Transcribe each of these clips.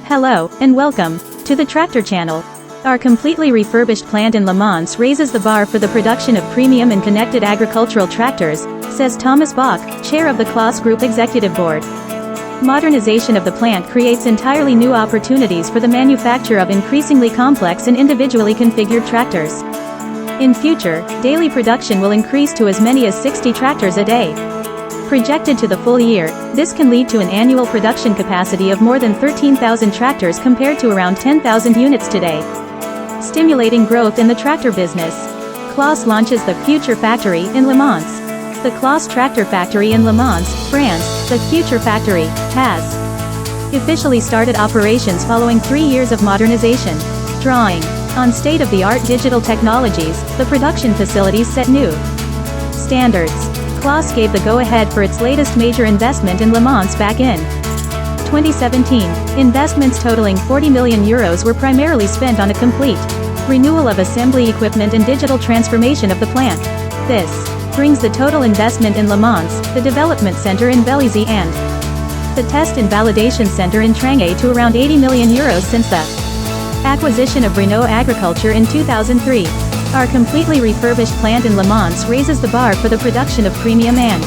Hello, and welcome to the Tractor Channel. Our completely refurbished plant in Le Mans raises the bar for the production of premium and connected agricultural tractors, says Thomas Bach, chair of the Claas Group Executive Board. Modernization of the plant creates entirely new opportunities for the manufacture of increasingly complex and individually configured tractors. In future, daily production will increase to as many as 60 tractors a day. Projected to the full year, this can lead to an annual production capacity of more than 13,000 tractors compared to around 10,000 units today. Stimulating growth in the tractor business. Claas launches the Future Factory in Le Mans. The Claas Tractor Factory in Le Mans, France, the Future Factory, has officially started operations following 3 years of modernization. Drawing on state-of-the-art digital technologies, the production facilities set new standards. Claas gave the go-ahead for its latest major investment in Le Mans back in 2017. Investments totaling €40 million were primarily spent on a complete renewal of assembly equipment and digital transformation of the plant. This brings the total investment in Le Mans, the development center in Belize and the test and validation center in Trange to around €80 million since the acquisition of Renault Agriculture in 2003. Our completely refurbished plant in Le Mans raises the bar for the production of premium and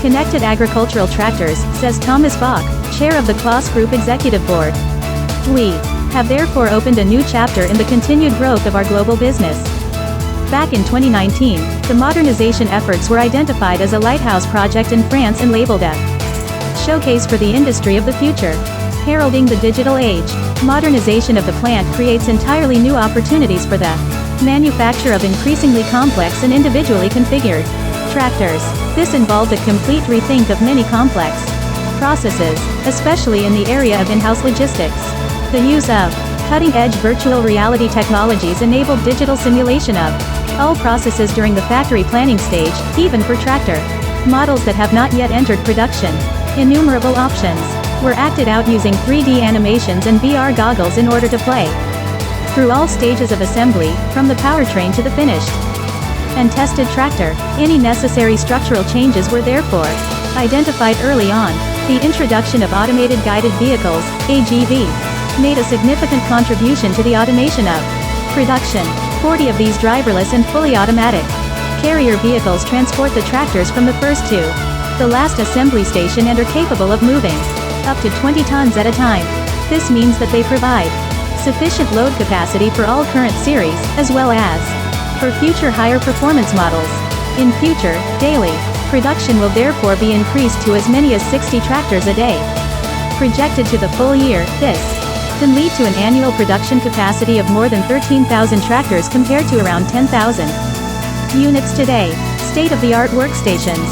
connected agricultural tractors, says Thomas Bach, chair of the Claas Group Executive Board. We have therefore opened a new chapter in the continued growth of our global business. Back in 2019, the modernization efforts were identified as a lighthouse project in France and labeled a showcase for the industry of the future. Heralding the digital age, modernization of the plant creates entirely new opportunities for the manufacture of increasingly complex and individually configured tractors. This involved a complete rethink of many complex processes, especially in the area of in-house logistics. The use of cutting-edge virtual reality technologies enabled digital simulation of all processes during the factory planning stage, even for tractor models that have not yet entered production. Innumerable options were acted out using 3D animations and VR goggles in order to play through all stages of assembly, from the powertrain to the finished and tested tractor. Any necessary structural changes were therefore identified early on. The introduction of automated guided vehicles, AGV, made a significant contribution to the automation of production. 40 of these driverless and fully automatic carrier vehicles transport the tractors from the first to the last assembly station and are capable of moving up to 20 tons at a time. This means that they provide sufficient load capacity for all current series, as well as for future higher performance models. In future, daily production will therefore be increased to as many as 60 tractors a day. Projected to the full year, this can lead to an annual production capacity of more than 13,000 tractors compared to around 10,000 units today. State-of-the-art workstations.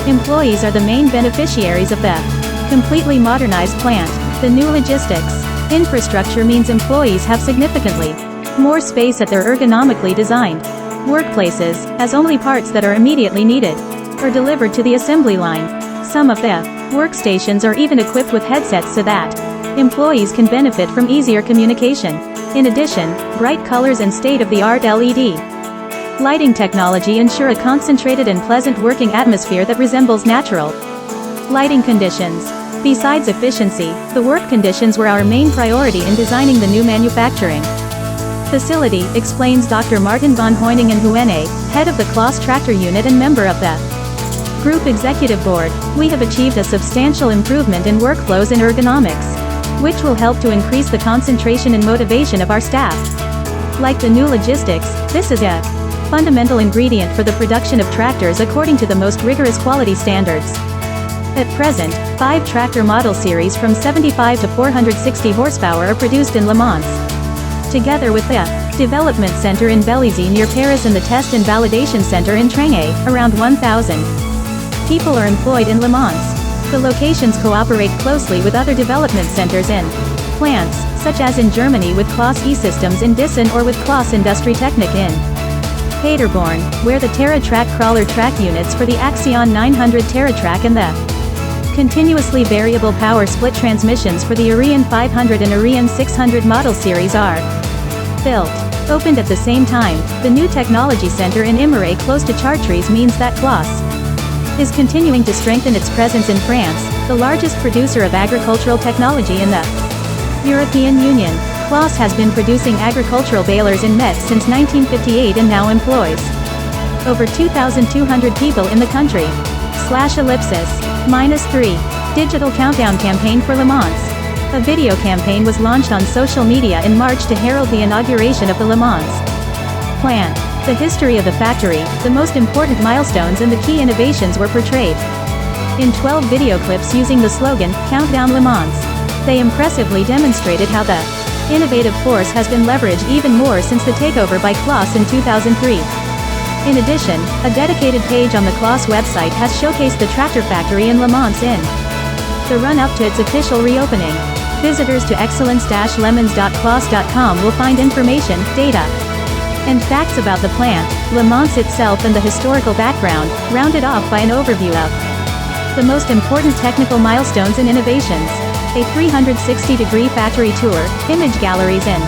Employees are the main beneficiaries of the completely modernized plant. The new logistics infrastructure means employees have significantly more space at their ergonomically designed workplaces, as only parts that are immediately needed are delivered to the assembly line. Some of the workstations are even equipped with headsets so that employees can benefit from easier communication. In addition, bright colors and state-of-the-art LED lighting technology ensure a concentrated and pleasant working atmosphere that resembles natural lighting conditions. Besides efficiency, the work conditions were our main priority in designing the new manufacturing facility, explains Dr. Martin van Hoyningen-Huene, head of the Claas Tractor Unit and member of the Group Executive Board. We have achieved a substantial improvement in workflows and ergonomics, which will help to increase the concentration and motivation of our staff. Like the new logistics, this is a fundamental ingredient for the production of tractors according to the most rigorous quality standards. At present, 5 tractor model series from 75 to 460 horsepower are produced in Le Mans. Together with the development center in Belize near Paris and the test and validation center in Trange, around 1,000 people are employed in Le Mans. The locations cooperate closely with other development centers in plants, such as in Germany with Claas E-Systems in Dissen or with Claas Industrietechnik in Paderborn, where the TerraTrack crawler track units for the Axion 900 TerraTrack and the continuously variable power split transmissions for the Ariane 500 and Ariane 600 model series are built. Opened at the same time, the new technology center in Imare close to Chartres means that Claas is continuing to strengthen its presence in France, the largest producer of agricultural technology in the European Union. Claas has been producing agricultural balers in Metz since 1958 and now employs over 2,200 people in the country. /3. Digital countdown campaign for Le Mans. A video campaign was launched on social media in March to herald the inauguration of the Le Mans plant. The history of the factory, the most important milestones and the key innovations were portrayed in 12 video clips using the slogan, Countdown Le Mans. They impressively demonstrated how the innovative force has been leveraged even more since the takeover by Claas in 2003. In addition, a dedicated page on the Claas website has showcased the tractor factory in Le Mans in the run-up to its official reopening. Visitors to excellence-lemons.claas.com will find information, data, and facts about the plant, Le Mans itself and the historical background, rounded off by an overview of the most important technical milestones and innovations. A 360-degree factory tour, image galleries and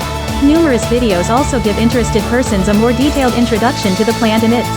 numerous videos also give interested persons a more detailed introduction to the plant and its